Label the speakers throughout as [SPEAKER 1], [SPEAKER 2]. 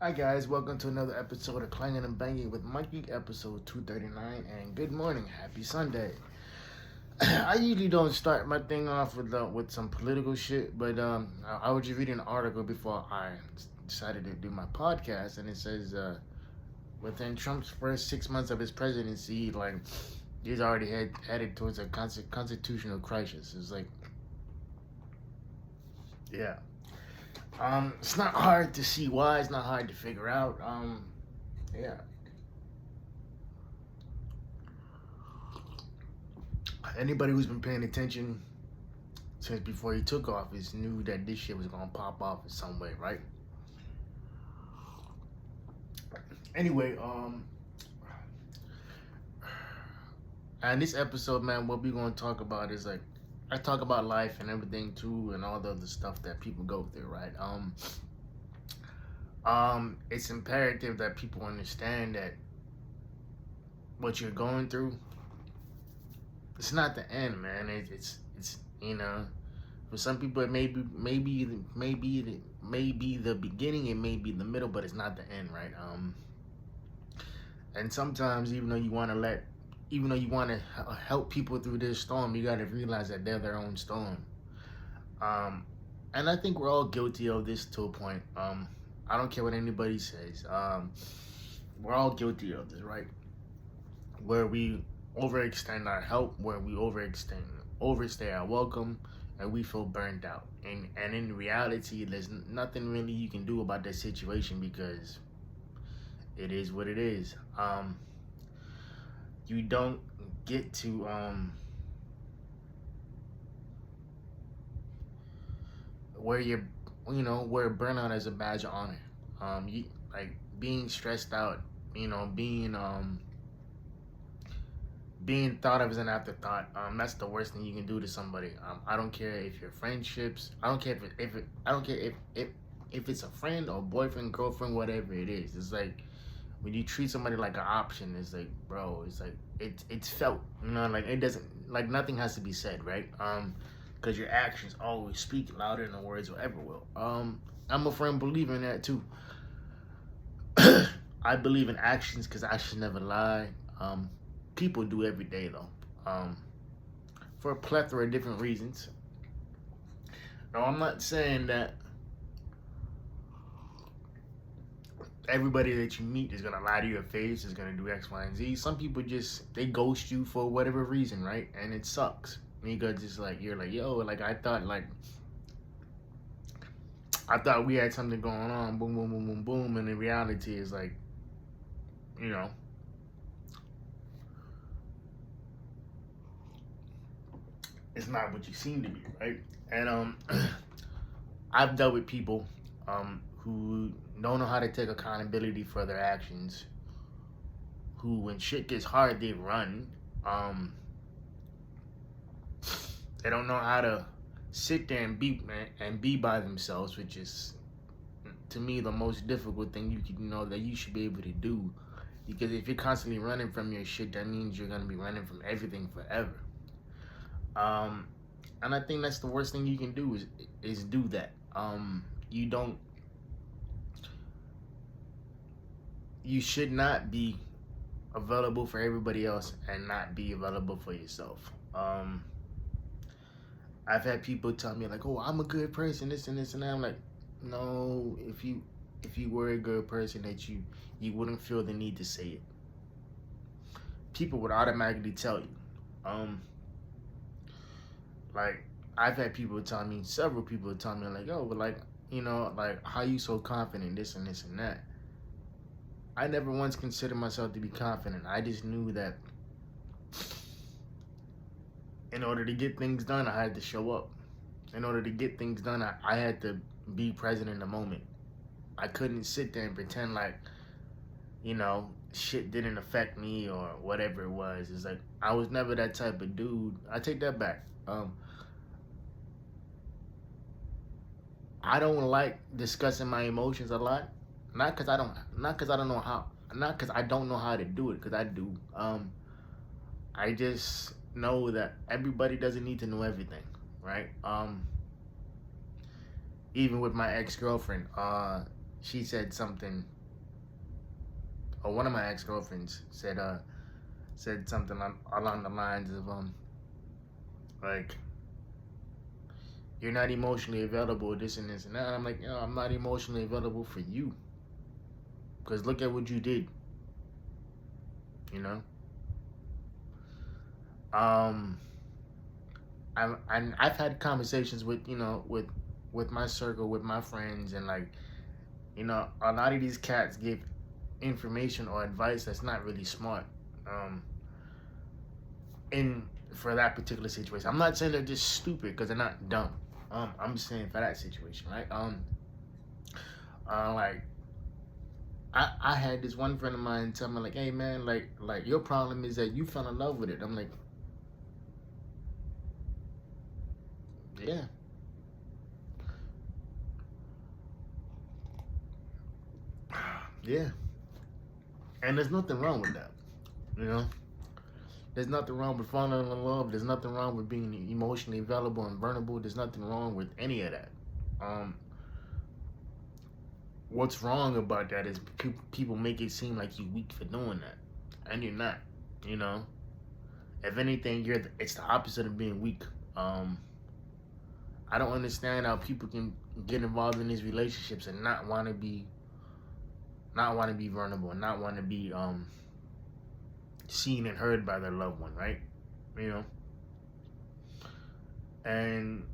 [SPEAKER 1] Hi guys, welcome to another episode of Clangin and Bangin with Mikey, episode 239, and good morning, happy Sunday. I usually don't start my thing off with some political shit, but I was just reading an article before I decided to do my podcast, and it says within Trump's first 6 months of his presidency, like he's already headed towards a constitutional crisis. It's like, yeah, it's not hard to see why. It's not hard to figure out. Yeah. Anybody who's been paying attention since before he took office knew that this shit was gonna pop off in some way, right? Anyway, and this episode, man, what we gonna talk about is like I talk about life and everything too, and all the other stuff that people go through, right? It's imperative that people understand that what you're going through, it's not the end, man. It's for some people it may be the beginning, it may be the middle, but it's not the end, right? And sometimes even though you want to help people through this storm, you got to realize that they're their own storm. Um, and I think we're all guilty of this to a point. I don't care what anybody says. We're all guilty of this, right? Where we overextend our help, where we overstay our welcome, and we feel burned out. And in reality, there's nothing really you can do about that situation because it is what it is. You don't get to where you're, where burnout is a badge of honor. You like being stressed out, being thought of as an afterthought. That's the worst thing you can do to somebody. I don't care if your friendships. I don't care I don't care if it's a friend or boyfriend, girlfriend, whatever it is. It's like when you treat somebody like an option. It's like, bro. It's like it's felt. Like it doesn't, like nothing has to be said, right? Because your actions always speak louder than the words will ever will. I'm a firm believer in that too. I believe in actions because actions never lie. People do every day though, for a plethora of different reasons. Now, I'm not saying that everybody that you meet is gonna lie to your face, is gonna do X, Y, and Z. Some people just they ghost you for whatever reason, right? And it sucks. And you got just like you're like, yo, like I thought we had something going on, boom, boom, boom, boom, boom, and the reality is like, you know, it's not what you seem to be, right? And I've dealt with people who don't know how to take accountability for their actions, who when shit gets hard they run. Um, they don't know how to sit there and be by themselves, which is to me the most difficult thing you can know that you should be able to do. Because if you're constantly running from your shit, that means you're gonna be running from everything forever. Um, and I think that's the worst thing you can do is do that. You don't. You should not be available for everybody else and not be available for yourself. I've had people tell me like, "Oh, I'm a good person," this and this and that. I'm like, no. If you were a good person, that you wouldn't feel the need to say it. People would automatically tell you. Um, like I've had people tell me, several people tell me like, "Oh, but like, like how you so confident, this and this and that." I never once considered myself to be confident. I just knew that in order to get things done, I had to show up. In order to get things done, I had to be present in the moment. I couldn't sit there and pretend like, shit didn't affect me or whatever it was. It's like I was never that type of dude. I take that back. I don't like discussing my emotions a lot. Not because I don't know how, not because I don't know how to do it, because I do. I just know that everybody doesn't need to know everything, right? Even with my ex girlfriend, she said something, or one of my ex-girlfriends said something along the lines of like, you're not emotionally available, this and this and that. And I'm like, I'm not emotionally available for you, because look at what you did, you know. I've had conversations with, with my circle, with my friends, and like, a lot of these cats give information or advice that's not really smart. In For that particular situation, I'm not saying they're just stupid because they're not dumb. I'm just saying for that situation, right? Like, I had this one friend of mine tell me like, hey man, like your problem is that you fell in love with it. I'm like, yeah, yeah, and there's nothing wrong with that, you know. There's nothing wrong with falling in love. There's nothing wrong with being emotionally available and vulnerable. There's nothing wrong with any of that. Um, what's wrong about that is people make it seem like you're weak for doing that, and you're not. You know, if anything, it's the opposite of being weak. Um, I don't understand how people can get involved in these relationships and not want to be vulnerable, and not want to be seen and heard by their loved one, right? You know, and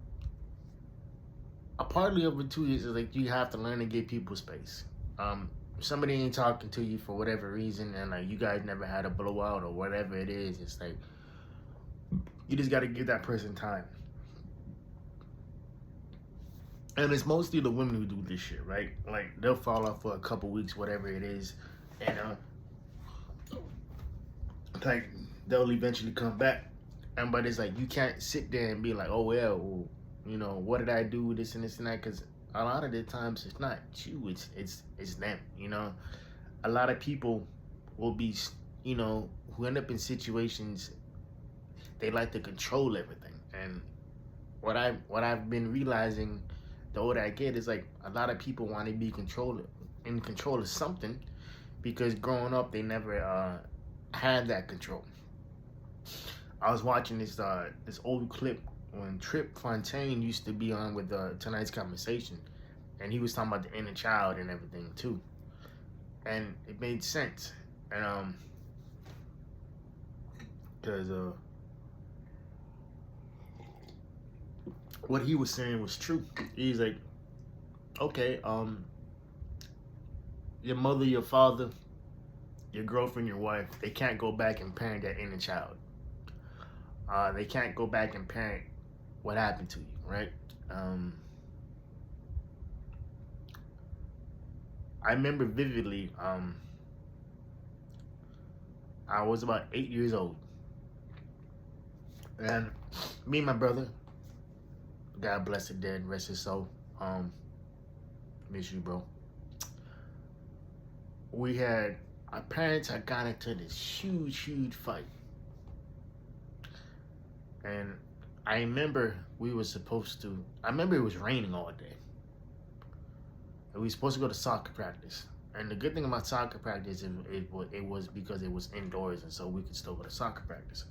[SPEAKER 1] a partly of it too is like you have to learn to give people space. If somebody ain't talking to you for whatever reason, and like you guys never had a blowout or whatever it is, it's like you just got to give that person time. And it's mostly the women who do this shit, right? Like they'll fall off for a couple weeks, whatever it is, and like they'll eventually come back. And but it's like you can't sit there and be like, oh well, what did I do, this and this and that? Because a lot of the times it's not you, it's them. You know, a lot of people will be, who end up in situations, they like to control everything. And what I've been realizing, the older I get, is like a lot of people want to be in control of something, because growing up they never had that control. I was watching this old clip when Trip Fontaine used to be on with Tonight's Conversation, and he was talking about the inner child and everything too, and it made sense. And because what he was saying was true. He's like, okay, your mother, your father, your girlfriend, your wife, they can't go back and parent that inner child. They can't go back and parent what happened to you, right? I remember vividly, I was about 8 years old, and me and my brother, God bless the dead, rest his soul, miss you, bro. Our parents had gotten into this huge fight. And I remember it was raining all day. And we were supposed to go to soccer practice. And the good thing about soccer practice, it was because it was indoors, and so we could still go to soccer practice.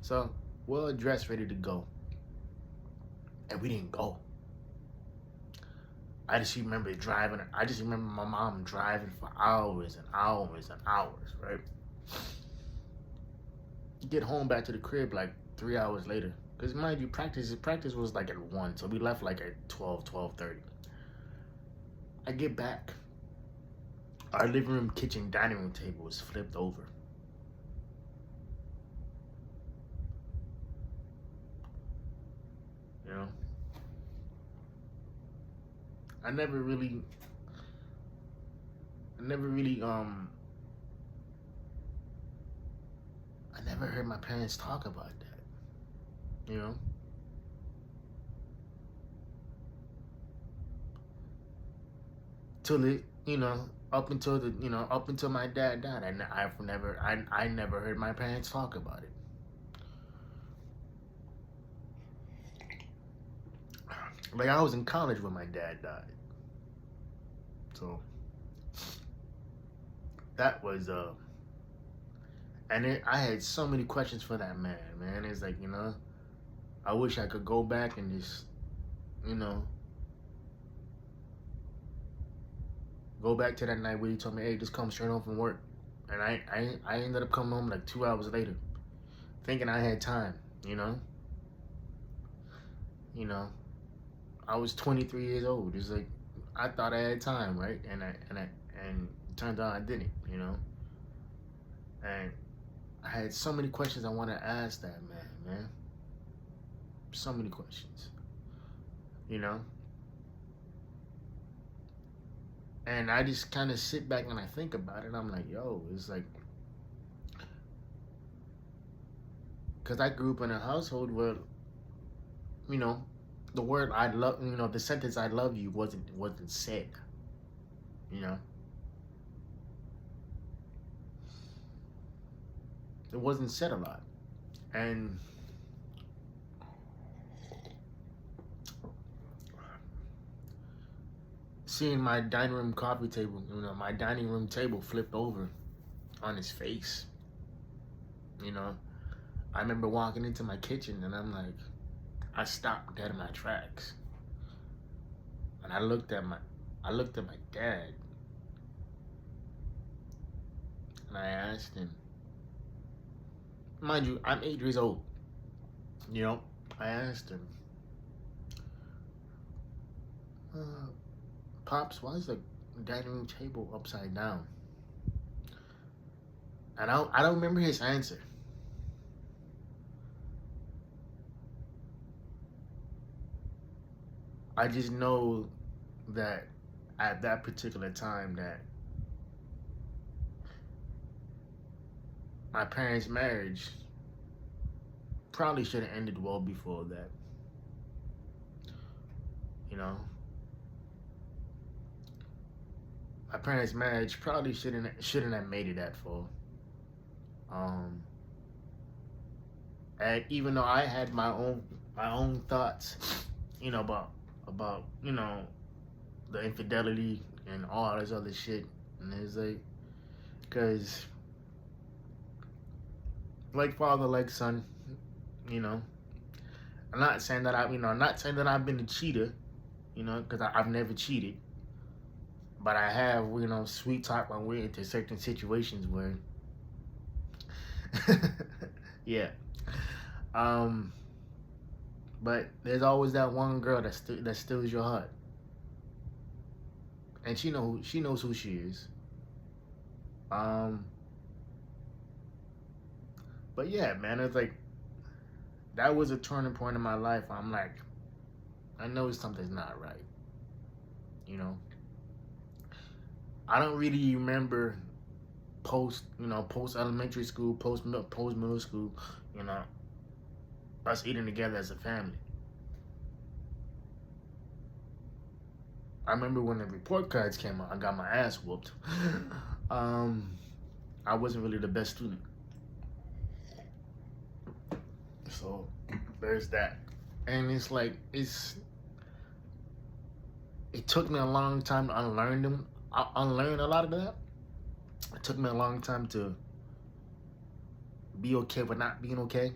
[SPEAKER 1] So we're dressed, ready to go. And we didn't go. I just remember my mom driving for hours and hours and hours, right? Get home back to the crib like 3 hours later. Because mind you, practice was like at 1, so we left like at 12:30. I get back. Our living room, kitchen, dining room table was flipped over. You know? I never really I never heard my parents talk about that, you know? Till it, up until my dad died, I never heard my parents talk about it. Like I was in college when my dad died. So that was I had so many questions for that man. It's like, I wish I could go back and just, you know, go back to that night where he told me, hey, just come straight home from work. And I ended up coming home like 2 hours later, thinking I had time, you know? You know, I was 23 years old. It's like, I thought I had time, right? And it turned out I didn't, And I had so many questions I want to ask that man. So many questions, you know? And I just kind of sit back and I think about it. I'm like, yo, it's like, because I grew up in a household where, the word I love, the sentence I love you wasn't said, you know? It wasn't said a lot. And seeing my dining room coffee table, my dining room table flipped over on his face, I remember walking into my kitchen and I'm like, I stopped dead in my tracks. And I looked at my dad and I asked him, mind you, I'm 8 years old, I asked him, Pops, why is the dining room table upside down? And I don't remember his answer. I just know that at that particular time that my parents' marriage probably should have ended well before that. My parents' marriage probably shouldn't have made it that far. And even though I had my own thoughts, about the infidelity and all this other shit, and it's like, because like father, like son, I'm not saying that I've been a cheater, because I've never cheated, but I have, sweet talk my way into certain situations where, yeah. But there's always that one girl that steals your heart, and she knows who she is. But yeah, man, it's like that was a turning point in my life. I'm like, I know something's not right. I don't really remember post elementary school, post middle school, us eating together as a family. I remember when the report cards came out, I got my ass whooped. I wasn't really the best student. So there's that. And it's like, it took me a long time to unlearn a lot of that. It took me a long time to be okay with not being okay.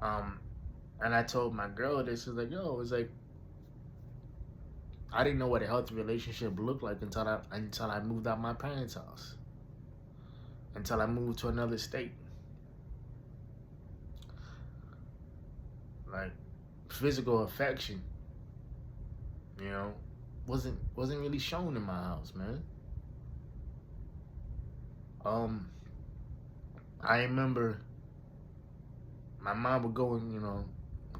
[SPEAKER 1] And I told my girl this, was like, yo, it's like, I didn't know what a healthy relationship looked like until I moved out my parents' house. Until I moved to another state. Like, physical affection, wasn't really shown in my house, man. I remember my mom would go and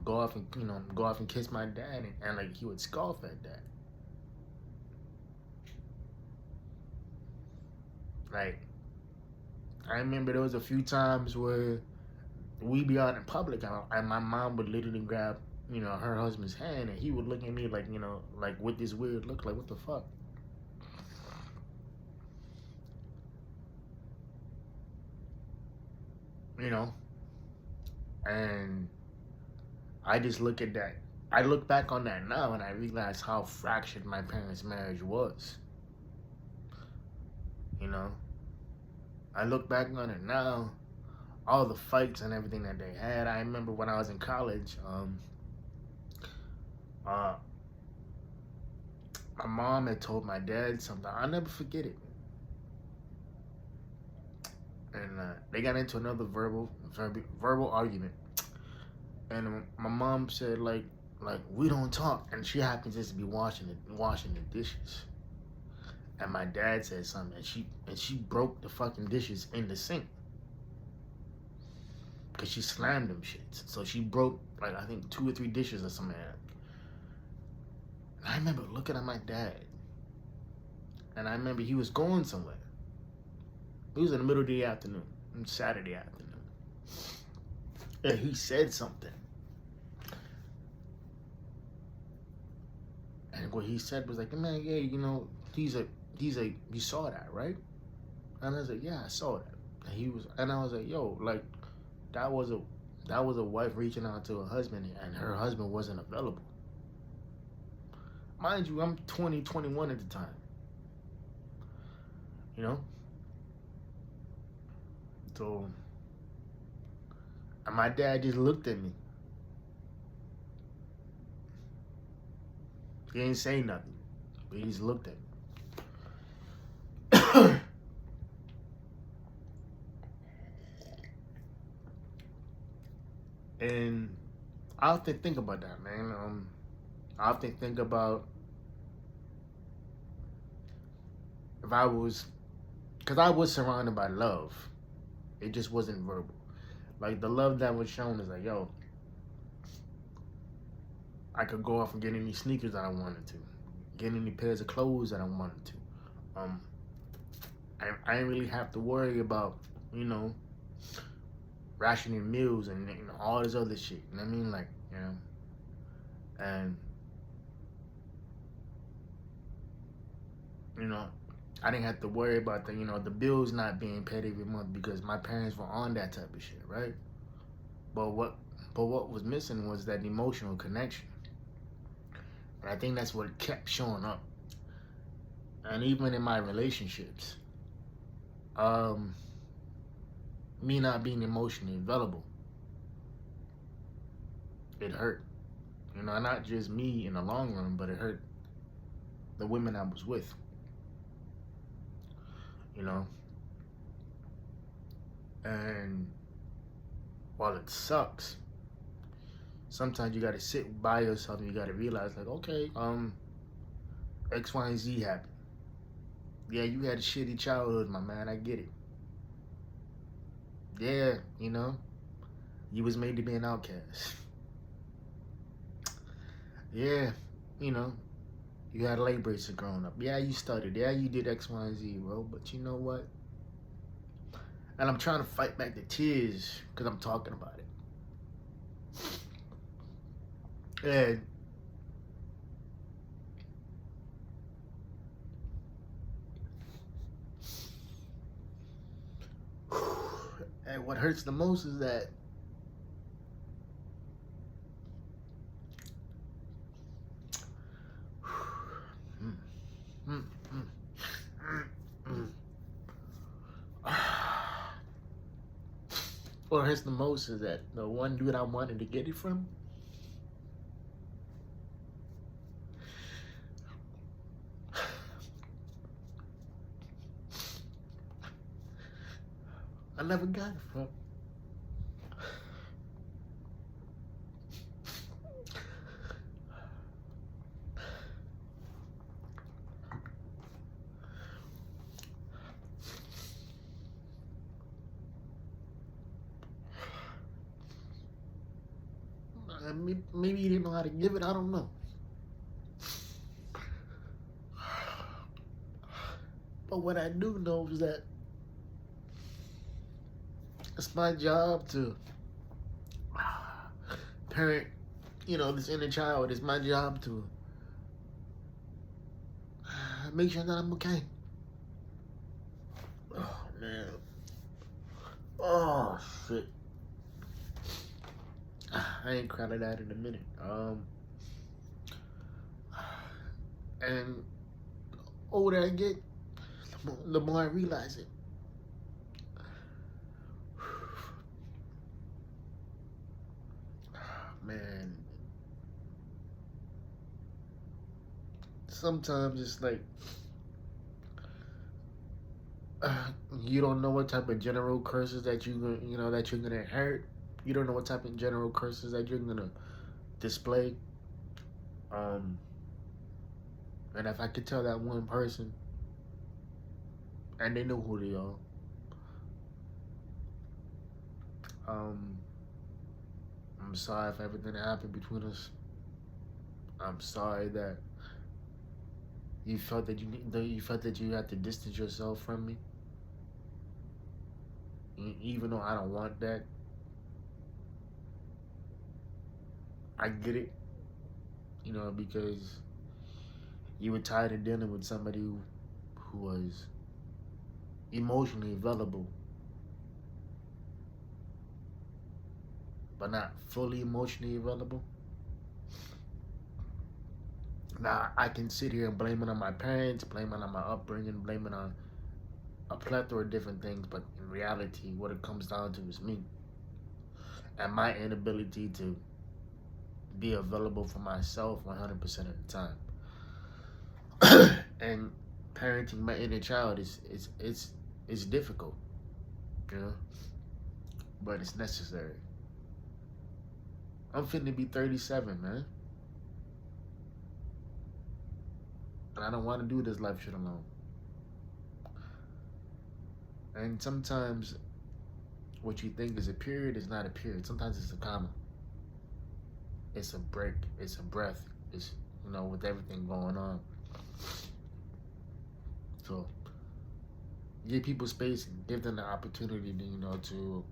[SPEAKER 1] go off and kiss my dad, and like he would scoff at that. Like, I remember there was a few times where we'd be out in public and my mom would literally grab her husband's hand, and he would look at me like like with this weird look, like, what the fuck. And I just look at that. I look back on that now and I realize how fractured my parents' marriage was. You know, I look back on it now, all the fights and everything that they had. I remember when I was in college, uh, my mom had told my dad something. I'll never forget it. And they got into another verbal argument. And my mom said like we don't talk, and she happens just to be washing the dishes. And my dad said something, and she broke the fucking dishes in the sink because she slammed them shits. So she broke like I think 2 or 3 dishes or something. And I remember looking at my dad, and I remember he was going somewhere. It was in the middle of the afternoon, Saturday afternoon, and he said something. And what he said was like, man, yeah, you know, you saw that, right? And I was like, yeah, I saw that. And I was like, yo, like, that was a wife reaching out to her husband, and her husband wasn't available. Mind you, I'm 20, 21 at the time. You know? So, and my dad just looked at me. He ain't say nothing, but he just looked at me. And I often think about that, man. I often think about if I was, because I was surrounded by love. It just wasn't verbal. Like, the love that was shown is like, yo, I could go off and get any sneakers that I wanted to, get any pairs of clothes that I wanted to. I didn't really have to worry about, you know, rationing meals and you know, all this other shit. You know what I mean? Like, you know, and you know, I didn't have to worry about the, you know, the bills not being paid every month because my parents were on that type of shit, right? But what was missing was that emotional connection. And I think that's what kept showing up. And even in my relationships, me not being emotionally available, it hurt. You know, not just me in the long run, but it hurt the women I was with. You know? And while it sucks, sometimes you gotta sit by yourself and you gotta realize, like, okay, X, Y, and Z happened. Yeah, you had a shitty childhood, my man, I get it. Yeah, you know, you was made to be an outcast. Yeah, you know, you had leg braces growing up. Yeah, you studied. Yeah, you did X, Y, and Z, bro. But you know what? And I'm trying to fight back the tears because I'm talking about it. And what hurts the most is that what hurts the most is that the one dude I wanted to get it from, I never got it from. Maybe he didn't know how to give it. I don't know. But what I do know is that it's my job to parent, you know, this inner child. It's my job to make sure that I'm okay. Oh, man. Oh, shit. I ain't crying of that in a minute. And the older I get, the more I realize it. Man, sometimes it's like you don't know what type of general curses that that you're gonna inherit. You don't know what type of general curses that you're gonna display. Um, and if I could tell that one person, and they know who they are, um, I'm sorry if everything that happened between us. I'm sorry that you felt that you had to distance yourself from me, even though I don't want that. I get it, because you were tired of dealing with somebody who was emotionally available, but not fully emotionally available. Now, I can sit here and blame it on my parents, blame it on my upbringing, blame it on a plethora of different things, but in reality, what it comes down to is me and my inability to be available for myself 100% of the time. And parenting my inner child is difficult, you know, but it's necessary. I'm finna be 37, man, and I don't want to do this life shit alone. And sometimes what you think is a period is not a period. Sometimes it's a comma. It's a break. It's a breath. It's, with everything going on. So give people space and give them the opportunity to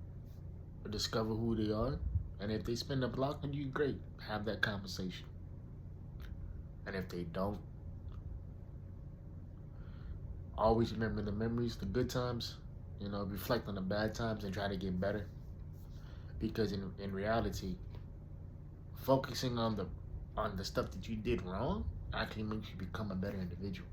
[SPEAKER 1] discover who they are. And if they spend a block on you, great. Have that conversation. And if they don't, always remember the memories, the good times. Reflect on the bad times and try to get better. Because in reality, focusing on the stuff that you did wrong actually makes you become a better individual.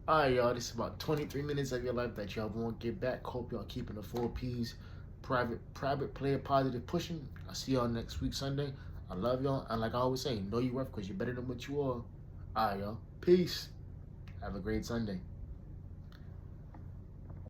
[SPEAKER 1] Alright, y'all, this is about 23 minutes of your life that y'all won't get back. Hope y'all keeping the 4Ps. Private player, positive pushing. I'll see y'all next week, Sunday. I love y'all. And like I always say, know your worth because you're better than what you are. Alright, y'all. Peace. Have a great Sunday.